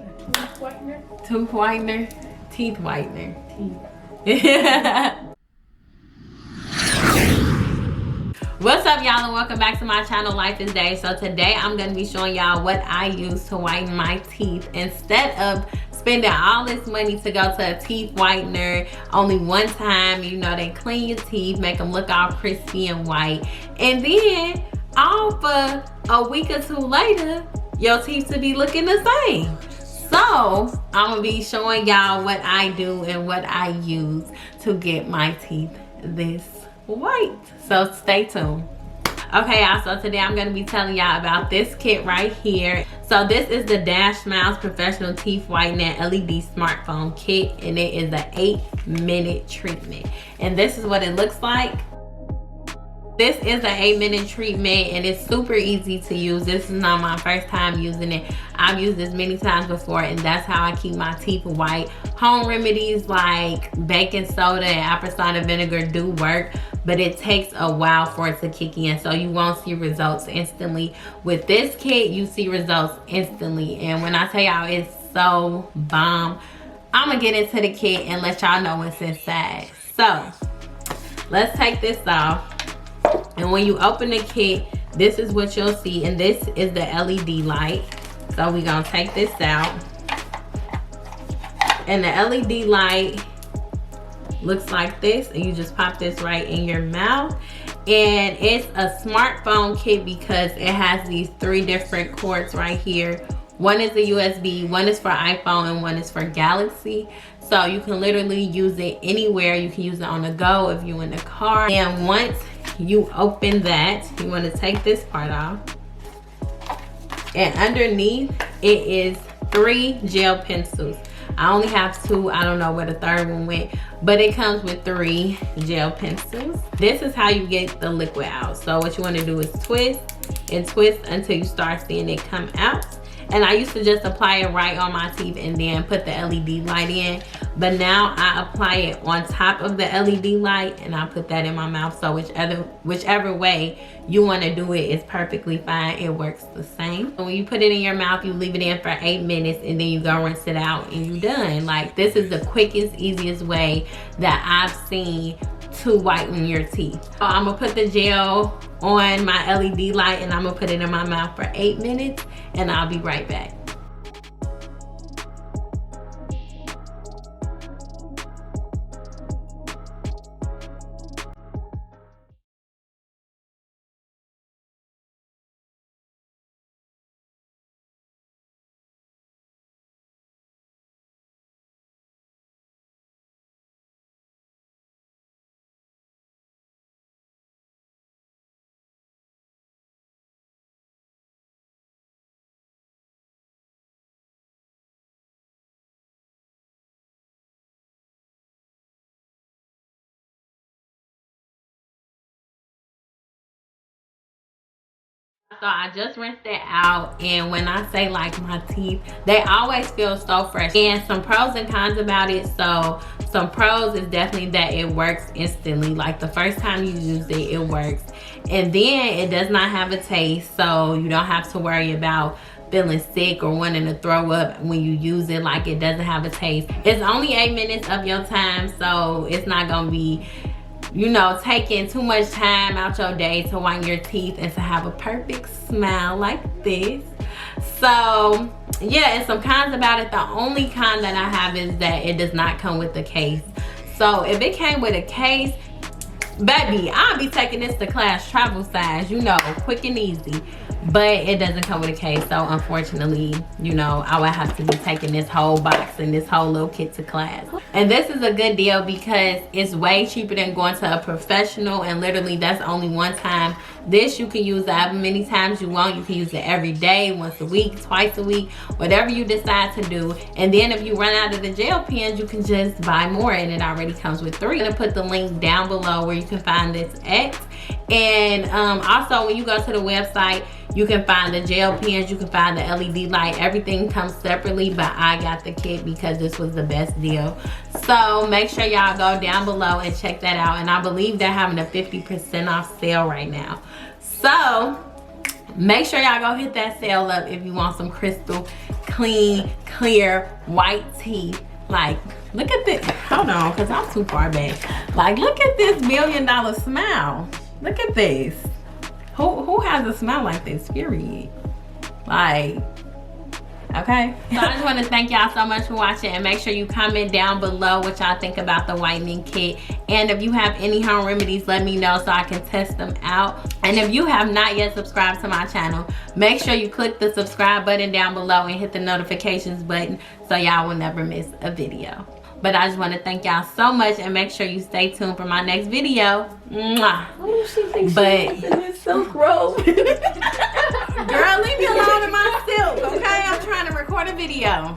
Tooth whitener? Tooth whitener? Teeth whitener. Teeth. What's up, y'all, and welcome back to my channel, LifeAsDe'j. So today I'm going to be showing y'all what I use to whiten my teeth. Instead of spending all this money to go to a teeth whitener only one time, you know, they clean your teeth, make them look all crispy and white, and then all for a week or two later, your teeth to be looking the same. So I'm going to be showing y'all what I do and what I use to get my teeth this white. So stay tuned. Okay, y'all, so today I'm going to be telling y'all about this kit right here. So this is the Dash Smiles Professional Teeth Whitening LED Smartphone Kit, and it is an 8-minute treatment. And this is what it looks like. This is an 8-minute treatment, and it's super easy to use. This is not my first time using it. I've used this many times before, and that's how I keep my teeth white. Home remedies like baking soda and apple cider vinegar do work, but it takes a while for it to kick in, so you won't see results instantly. With this kit, you see results instantly, and when I tell y'all it's so bomb, I'm gonna get into the kit and let y'all know what's inside. So let's take this off. And when you open the kit, this is what you'll see, and this is the LED light. So we're gonna take this out, and the LED light looks like this, and you just pop this right in your mouth. And it's a smartphone kit because it has these 3 different cords right here. One is a USB, one is for iPhone, and one is for Galaxy. So you can literally use it anywhere. You can use it on the go if you're in the car. And once you open that, you want to take this part off, and underneath it is 3 gel pencils. I only have 2. I don't know where the 3rd one went, but it comes with 3 gel pencils. This is how you get the liquid out. So what you want to do is twist and twist until you start seeing it come out. And I used to just apply it right on my teeth and then put the LED light in. But now I apply it on top of the LED light, and I put that in my mouth. So whichever way you want to do it is perfectly fine. It works the same. When you put it in your mouth, you leave it in for 8 minutes, and then you go rinse it out and you're done. Like, this is the quickest, easiest way that I've seen to whiten your teeth. So I'm gonna put the gel on my LED light, and I'm gonna put it in my mouth for 8 minutes, and I'll be right back. So I just rinsed it out, and when I say like my teeth, they always feel so fresh. And some pros and cons about it. So some pros is definitely that it works instantly. Like the first time you use it, it works. And then it does not have a taste, so you don't have to worry about feeling sick or wanting to throw up when you use it. Like, it doesn't have a taste. It's only 8 minutes of your time, so it's not gonna be, you know, taking too much time out your day to whiten your teeth and to have a perfect smile like this. So yeah, and some cons about it. The only con that I have is that it does not come with a case. So if it came with a case, baby, I'll be taking this to class travel size, you know, quick and easy. But it doesn't come with a case, so unfortunately, you know, I would have to be taking this whole box and this whole little kit to class. And this is a good deal because it's way cheaper than going to a professional, and literally that's only one time. This you can use however many times you want. You can use it every day, once a week, twice a week, whatever you decide to do. And then if you run out of the gel pens, you can just buy more, and it already comes with 3. I'm gonna put the link down below where you can find this at. And also, when you go to the website, you can find the gel pens, you can find the LED light. Everything comes separately, but I got the kit because this was the best deal. So make sure y'all go down below and check that out. And I believe they're having a 50% off sale right now. So Make sure y'all go hit that sale up if you want some crystal clean, clear, white teeth. Like, look at this. Hold on, because I'm too far back. Like, look at this $1 million smile. Look at this. Who has a smile like this, period? Like, okay. So I just want to thank y'all so much for watching, and make sure you comment down below what y'all think about the whitening kit. And if you have any home remedies, let me know so I can test them out. And if you have not yet subscribed to my channel, make sure you click the subscribe button down below and hit the notifications button so y'all will never miss a video. But I just want to thank y'all so much, and make sure you stay tuned for my next video. Mwah. Oh, she thinks she's in this silk robe. Girl, leave me alone in my silk, okay? I'm trying to record a video.